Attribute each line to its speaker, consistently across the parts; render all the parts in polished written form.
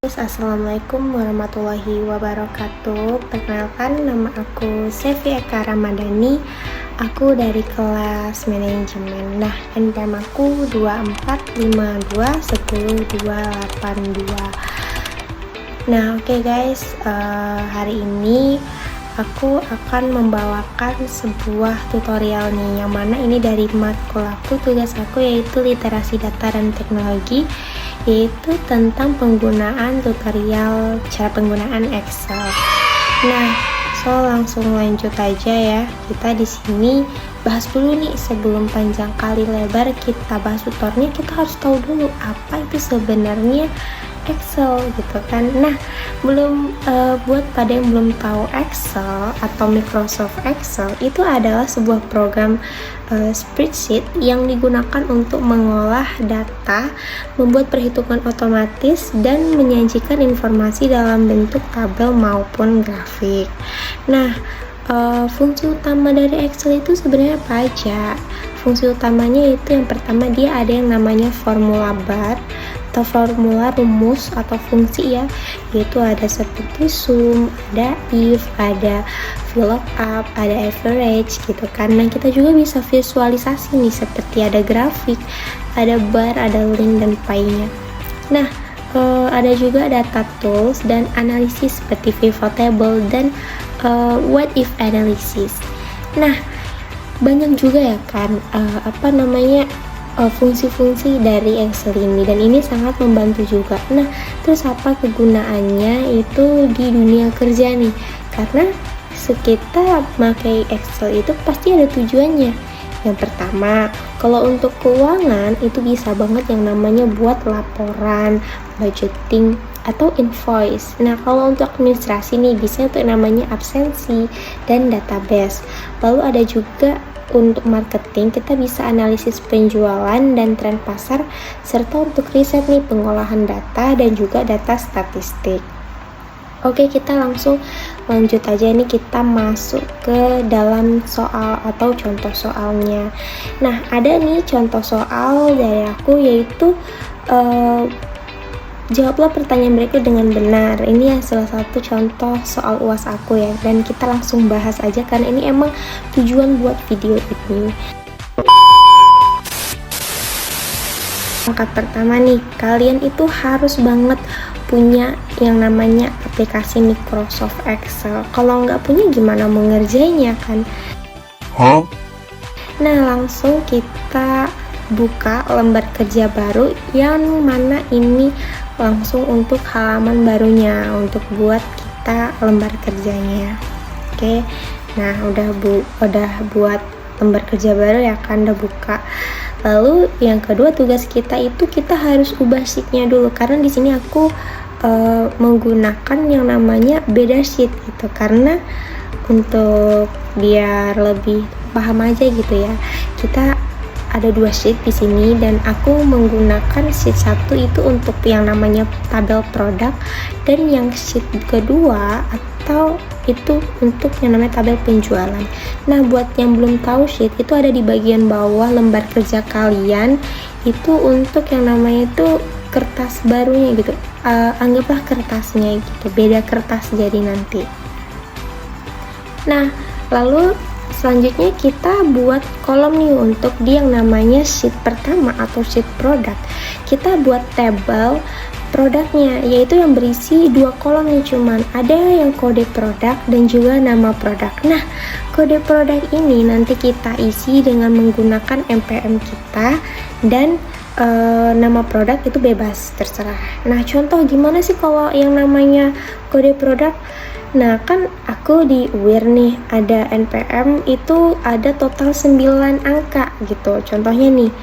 Speaker 1: Assalamualaikum warahmatullahi wabarakatuh. Perkenalkan, nama aku Sevi Eka Ramadhani. Aku dari kelas manajemen. Nah, NPM aku 2452108282. Nah, oke guys, hari ini aku akan membawakan sebuah tutorial nih, yang mana ini dari matkul aku, tugas aku, yaitu literasi data dan teknologi, yaitu tentang penggunaan tutorial cara penggunaan Excel. Nah, langsung lanjut aja ya. Kita di sini bahas dulu nih, sebelum panjang kali lebar kita bahas tutornya, kita harus tahu dulu apa itu sebenarnya Excel gitu kan. Nah, buat pada yang belum tahu, Excel atau Microsoft Excel itu adalah sebuah program spreadsheet yang digunakan untuk mengolah data, membuat perhitungan otomatis, dan menyajikan informasi dalam bentuk tabel maupun grafik. Nah, fungsi utama dari Excel itu sebenarnya apa aja? Fungsi utamanya itu yang pertama, dia ada yang namanya formula bar atau formula rumus atau fungsi ya, yaitu ada seperti sum, ada if, ada VLOOKUP, ada average gitu kan. Nah, kita juga bisa visualisasi nih, seperti ada grafik, ada bar, ada link, dan pie-nya. Nah, ada juga data tools dan analisis seperti pivot table dan what if analysis. Nah, banyak juga ya kan fungsi-fungsi dari Excel ini, dan ini sangat membantu juga. Nah, terus apa kegunaannya itu di dunia kerja nih? Karena kita pakai Excel itu pasti ada tujuannya. Yang pertama, kalau untuk keuangan itu bisa banget yang namanya buat laporan, budgeting, atau invoice. Nah, kalau untuk administrasi nih, biasanya tuh namanya absensi dan database. Lalu ada juga untuk marketing, kita bisa analisis penjualan dan tren pasar, serta untuk riset nih, pengolahan data dan juga data statistik. Oke, kita langsung lanjut aja nih, kita masuk ke dalam soal atau contoh soalnya. Nah, ada nih contoh soal dari aku, yaitu jawablah pertanyaan berikut dengan benar. Ini ya salah satu contoh soal UAS aku ya, dan kita langsung bahas aja karena ini emang tujuan buat video ini. Langkah pertama nih, kalian itu harus banget punya yang namanya aplikasi Microsoft Excel. Kalau nggak punya gimana mau ngerjainnya kan? Nah, langsung kita buka lembar kerja baru, yang mana ini langsung untuk halaman barunya, untuk buat kita lembar kerjanya. Oke, nah udah buat lembar kerja baru ya kan, udah buka. Lalu yang kedua, tugas kita itu kita harus ubah sheetnya dulu, karena di sini aku menggunakan yang namanya beda sheet gitu, karena untuk biar lebih paham aja gitu ya. Kita ada dua sheet di sini, dan aku menggunakan sheet satu itu untuk yang namanya tabel produk, dan yang sheet kedua atau itu untuk yang namanya tabel penjualan. Nah, buat yang belum tahu, sheet itu ada di bagian bawah lembar kerja kalian, itu untuk yang namanya itu kertas barunya gitu. Anggaplah kertasnya gitu, beda kertas jadi nanti. Nah, lalu selanjutnya kita buat kolom nih untuk di yang namanya sheet pertama atau sheet produk. Kita buat tabel produknya, yaitu yang berisi dua kolom nih, cuman ada yang kode produk dan juga nama produk. Nah, kode produk ini nanti kita isi dengan menggunakan NPM kita, dan nama produk itu bebas, terserah. Nah, contoh gimana sih kalau yang namanya kode produk? Nah, kan aku di UIR nih, ada NPM itu ada total 9 angka gitu. Contohnya nih,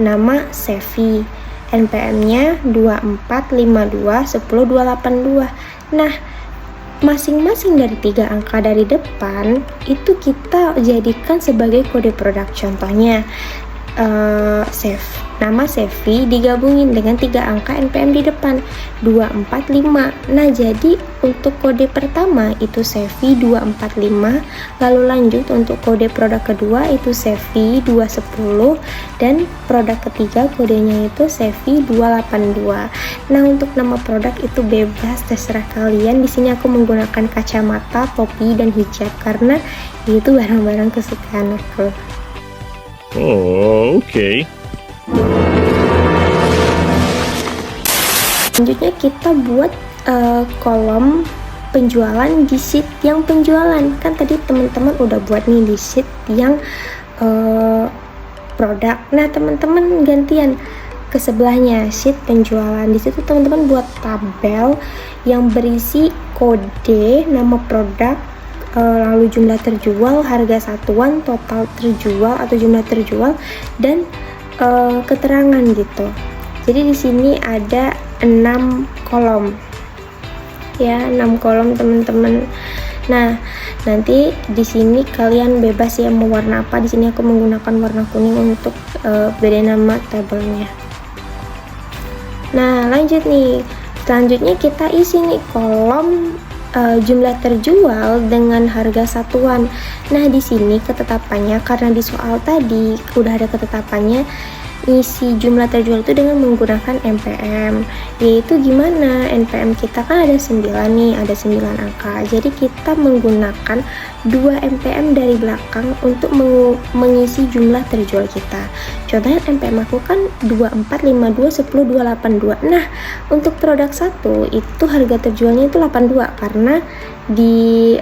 Speaker 1: nama Sevi, NPM-nya 24521082. Nah, masing-masing dari 3 angka dari depan itu kita jadikan sebagai kode produk. Contohnya save. Nama Sevi digabungin dengan 3 angka NPM di depan 245. Nah, jadi untuk kode pertama itu Sevi 245, lalu lanjut untuk kode produk kedua itu Sevi 210, dan produk ketiga kodenya itu Sevi 282. Nah, untuk nama produk itu bebas, terserah kalian. Di sini aku menggunakan kacamata, topi, dan hijab karena itu barang-barang kesukaan aku.
Speaker 2: Oh, oke.
Speaker 1: Selanjutnya kita buat kolom penjualan di sheet yang penjualan. Kan tadi teman-teman udah buat nih di sheet yang produk. Nah, teman-teman gantian ke sebelahnya sheet penjualan. Di situ teman-teman buat tabel yang berisi kode, nama produk, lalu jumlah terjual, harga satuan, total terjual atau jumlah terjual, dan keterangan gitu. Jadi di sini ada 6 kolom ya, 6 kolom teman-teman. Nah, nanti di sini kalian bebas ya mau warna apa. Di sini aku menggunakan warna kuning untuk beda nama tabelnya. Nah, lanjut nih. Selanjutnya kita isi nih kolom jumlah terjual dengan harga satuan. Nah, di sini ketetapannya karena di soal tadi udah ada ketetapannya, isi jumlah terjual itu dengan menggunakan NPM. Yaitu gimana? NPM kita kan ada 9 nih, ada 9 angka. Jadi kita menggunakan 2 NPM dari belakang untuk mengisi jumlah terjual kita. Contohnya NPM aku kan 24, 52, 10, 282. Nah, untuk produk 1 itu harga terjualnya itu 82 karena di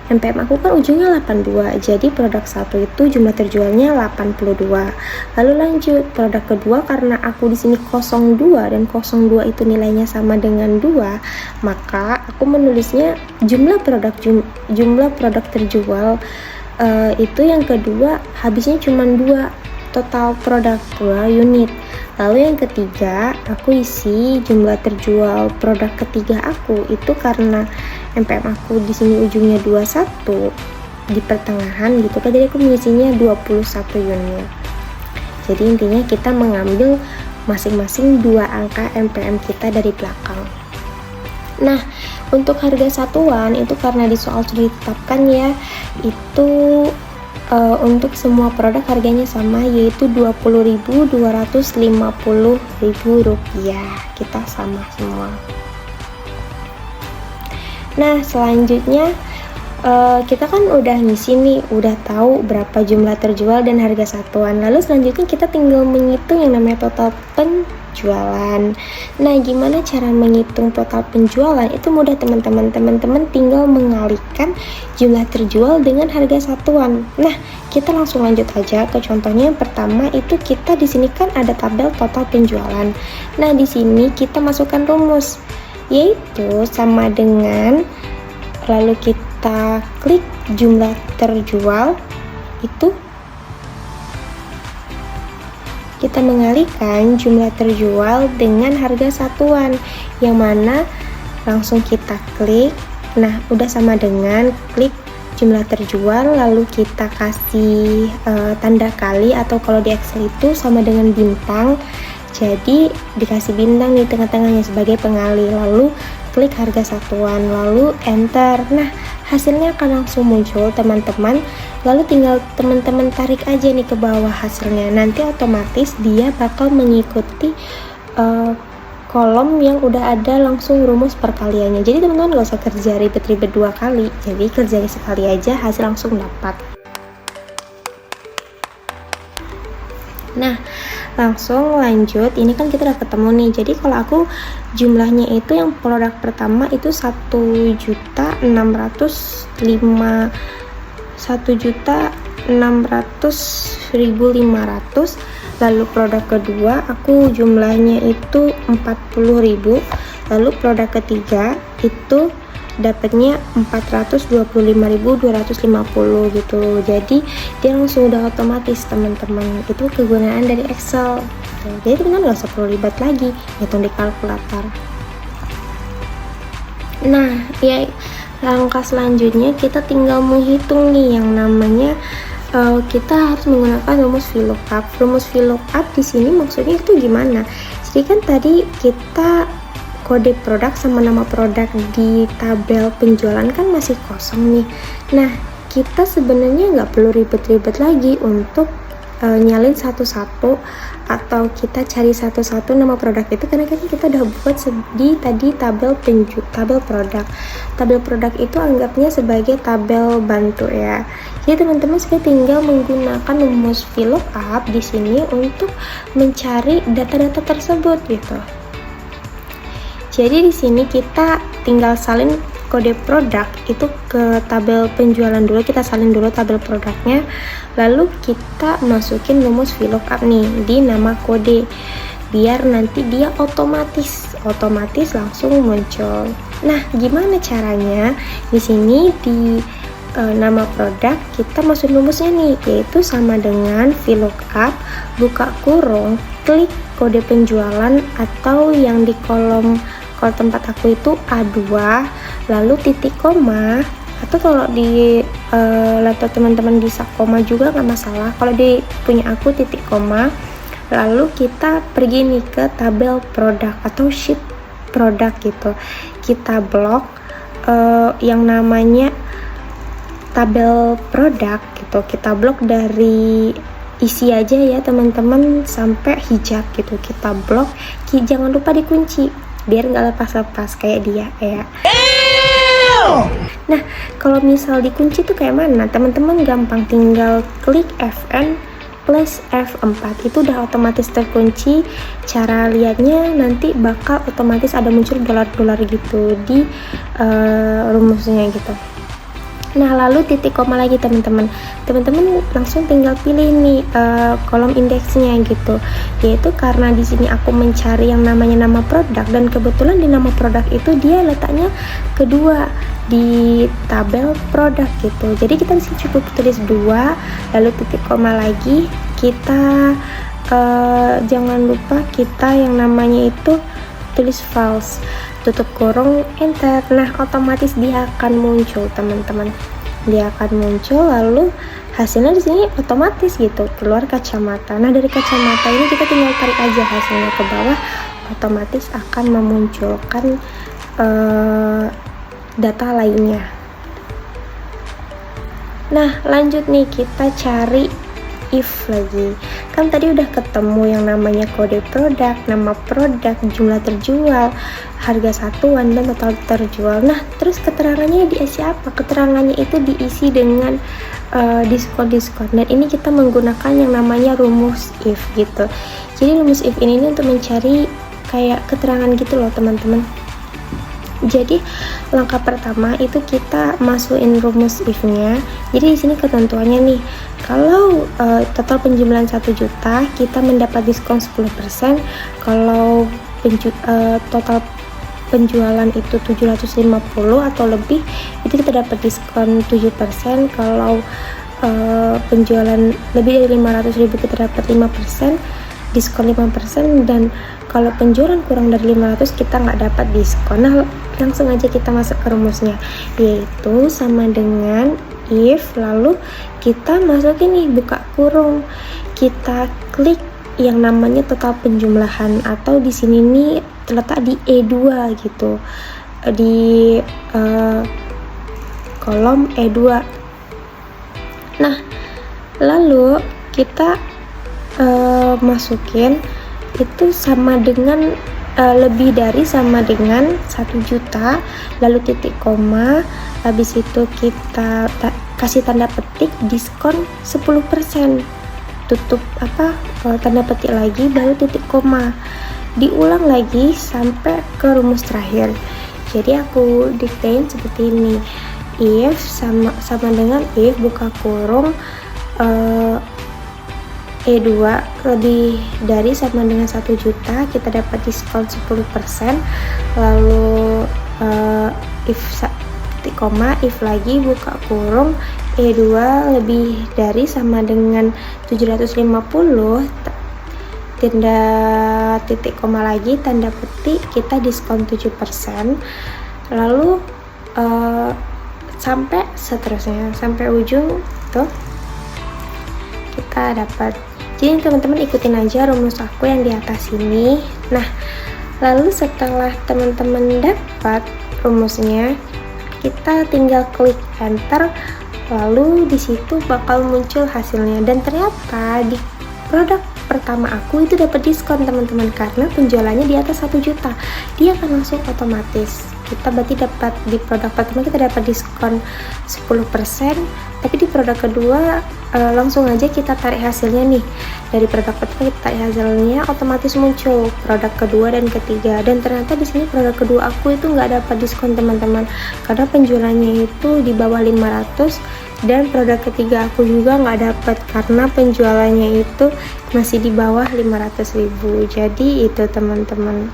Speaker 1: NPM aku kan ujungnya 82, jadi produk 1 itu jumlah terjualnya 82. Lalu lanjut produk kedua, karena aku di sini 02 dan 02 itu nilainya sama dengan 2, maka aku menulisnya jumlah produk terjual itu yang kedua habisnya cuma 2, total produk 2 unit. Lalu yang ketiga aku isi jumlah terjual produk ketiga aku itu karena NPM aku di sini ujungnya 21 di pertengahan gitu kan, jadi aku mengisinya 21 unit. Jadi intinya kita mengambil masing-masing 2 angka NPM kita dari belakang. Nah, untuk harga satuan itu karena di soal sudah ditetapkan ya, itu untuk semua produk harganya sama, yaitu Rp20.250.000. Kita sama semua. Nah, selanjutnya kita kan udah ngisi nih, udah tahu berapa jumlah terjual dan harga satuan. Lalu selanjutnya kita tinggal menghitung yang namanya total penjualan. Nah, gimana cara menghitung total penjualan? Itu mudah teman-teman. Teman-teman tinggal mengalihkan jumlah terjual dengan harga satuan. Nah, kita langsung lanjut aja ke contohnya. Yang pertama itu kita di sini kan ada tabel total penjualan. Nah, di sini kita masukkan rumus, yaitu sama dengan, lalu kita klik jumlah terjual, itu kita mengalihkan jumlah terjual dengan harga satuan, yang mana langsung kita klik. Nah, udah sama dengan klik jumlah terjual, lalu kita kasih tanda kali, atau kalau di Excel itu sama dengan bintang. Jadi dikasih bintang di tengah-tengahnya sebagai pengalih, lalu klik harga satuan, lalu enter. Nah, hasilnya akan langsung muncul teman-teman. Lalu tinggal teman-teman tarik aja nih ke bawah hasilnya. Nanti otomatis dia bakal mengikuti kolom yang udah ada langsung rumus perkaliannya. Jadi teman-teman gak usah kerja ribet-ribet 2 kali. Jadi kerjain sekali aja, hasil langsung dapat. Nah, langsung lanjut. Ini kan kita udah ketemu nih. Jadi kalau aku jumlahnya itu yang produk pertama itu 1.600.500. Lalu produk kedua aku jumlahnya itu 40.000. Lalu produk ketiga itu dapatnya 425.250 gitu. Jadi dia langsung udah otomatis teman-teman. Itu kegunaan dari Excel. Jadi teman-teman gak usah perlu ribet lagi hitung di kalkulator. Nah, ya langkah selanjutnya kita tinggal menghitung nih yang namanya kita harus menggunakan rumus VLOOKUP. Rumus VLOOKUP di sini maksudnya itu gimana? Jadi kan tadi kita kode produk sama nama produk di tabel penjualan kan masih kosong nih. Nah, kita sebenarnya nggak perlu ribet-ribet lagi untuk nyalin satu-satu atau kita cari satu-satu nama produk itu, karena kan kita udah buat di tadi tabel produk. Tabel produk itu anggapnya sebagai tabel bantu ya. Jadi teman-teman sekali tinggal menggunakan rumus VLOOKUP di sini untuk mencari data-data tersebut gitu. Jadi di sini kita tinggal salin kode produk itu ke tabel penjualan dulu, kita salin dulu tabel produknya, lalu kita masukin rumus VLOOKUP nih di nama kode biar nanti dia otomatis langsung muncul. Nah, gimana caranya? Di sini di nama produk kita masukin rumusnya nih, yaitu sama dengan VLOOKUP buka kurung klik kode penjualan, atau yang di kolom tempat aku itu A2 lalu titik koma, atau kalau di laptop teman-teman bisa koma juga nggak masalah. Kalau di punya aku titik koma, lalu kita pergi nih ke tabel produk atau sheet produk gitu, kita blok yang namanya tabel produk gitu, kita blok dari isi aja ya teman-teman sampai hijab gitu, kita blok, jangan lupa dikunci biar nggak lepas-lepas kayak dia ya. Nah, kalau misal dikunci tuh kayak mana teman-teman? Gampang, tinggal klik Fn plus F4 itu udah otomatis terkunci. Cara lihatnya nanti bakal otomatis ada muncul dolar-dolar gitu di rumusnya gitu. Nah, lalu titik koma lagi teman-teman langsung tinggal pilih nih kolom indeksnya gitu, yaitu karena di sini aku mencari yang namanya nama produk, dan kebetulan di nama produk itu dia letaknya kedua di tabel produk gitu. Jadi kita disini cukup tulis 2 lalu titik koma lagi, kita jangan lupa kita yang namanya itu tulis false, tutup kurung, enter. Nah, otomatis dia akan muncul teman-teman, dia akan muncul, lalu hasilnya di sini otomatis gitu keluar kacamata. Nah, dari kacamata ini kita tinggal tarik aja hasilnya ke bawah, otomatis akan memunculkan data lainnya. Nah, lanjut nih kita cari if lagi. Kan tadi udah ketemu yang namanya kode produk, nama produk, jumlah terjual, harga satuan, dan total terjual. Nah, terus keterangannya diisi apa? Keterangannya itu diisi dengan diskon-diskon, dan ini kita menggunakan yang namanya rumus if gitu. Jadi rumus if ini untuk mencari kayak keterangan gitu loh teman-teman. Jadi langkah pertama itu kita masukin rumus if-nya. Jadi di sini ketentuannya nih, kalau total penjualan 1 juta kita mendapat diskon 10%. Kalau total penjualan itu 750 atau lebih, itu kita dapat diskon 7%. Kalau penjualan lebih dari 500.000 kita dapat 5%, diskon 5%, dan kalau penjualan kurang dari 500 kita nggak dapat diskon. Nah, langsung aja kita masuk ke rumusnya, yaitu sama dengan if, lalu kita masukin nih buka kurung, kita klik yang namanya total penjumlahan, atau di sini nih terletak di E2 gitu, di kolom E2. Nah, lalu kita masukin itu sama dengan lebih dari sama dengan 1 juta, lalu titik koma, habis itu kita kasih tanda petik diskon 10%, tutup tanda petik lagi, baru titik koma, diulang lagi sampai ke rumus terakhir. Jadi aku diktein seperti ini, if sama dengan if buka kurung E2 lebih dari sama dengan 1 juta kita dapat diskon 10%, lalu if titik koma, if lagi buka kurung E2 lebih dari sama dengan 750, tanda titik koma lagi, tanda petik, kita diskon 7%, lalu sampai seterusnya sampai ujung tuh. kita dapat. Jadi teman-teman ikutin aja rumus aku yang di atas ini. Nah, lalu setelah teman-teman dapat rumusnya, kita tinggal klik enter, lalu di situ bakal muncul hasilnya. Dan ternyata di produk pertama aku itu dapat diskon teman-teman, karena penjualannya di atas 1 juta. Dia akan langsung otomatis. Kita berarti dapat di produk pertama kita dapat diskon 10%, tapi di produk kedua langsung aja kita tarik hasilnya nih. Dari produk pertama kita tarik hasilnya, otomatis muncul produk kedua dan ketiga. Dan ternyata di sini produk kedua aku itu nggak dapat diskon teman-teman, karena penjualannya itu di bawah 500, dan produk ketiga aku juga nggak dapat karena penjualannya itu masih di bawah 500.000. Jadi itu teman-teman,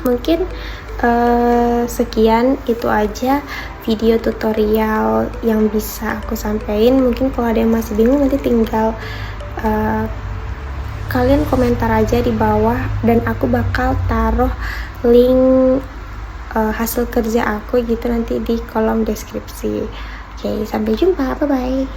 Speaker 1: mungkin sekian, itu aja video tutorial yang bisa aku sampaikan. Mungkin kalau ada yang masih bingung, nanti tinggal kalian komentar aja di bawah, dan aku bakal taruh link hasil kerja aku gitu nanti di kolom deskripsi. Oke, sampai jumpa, bye bye.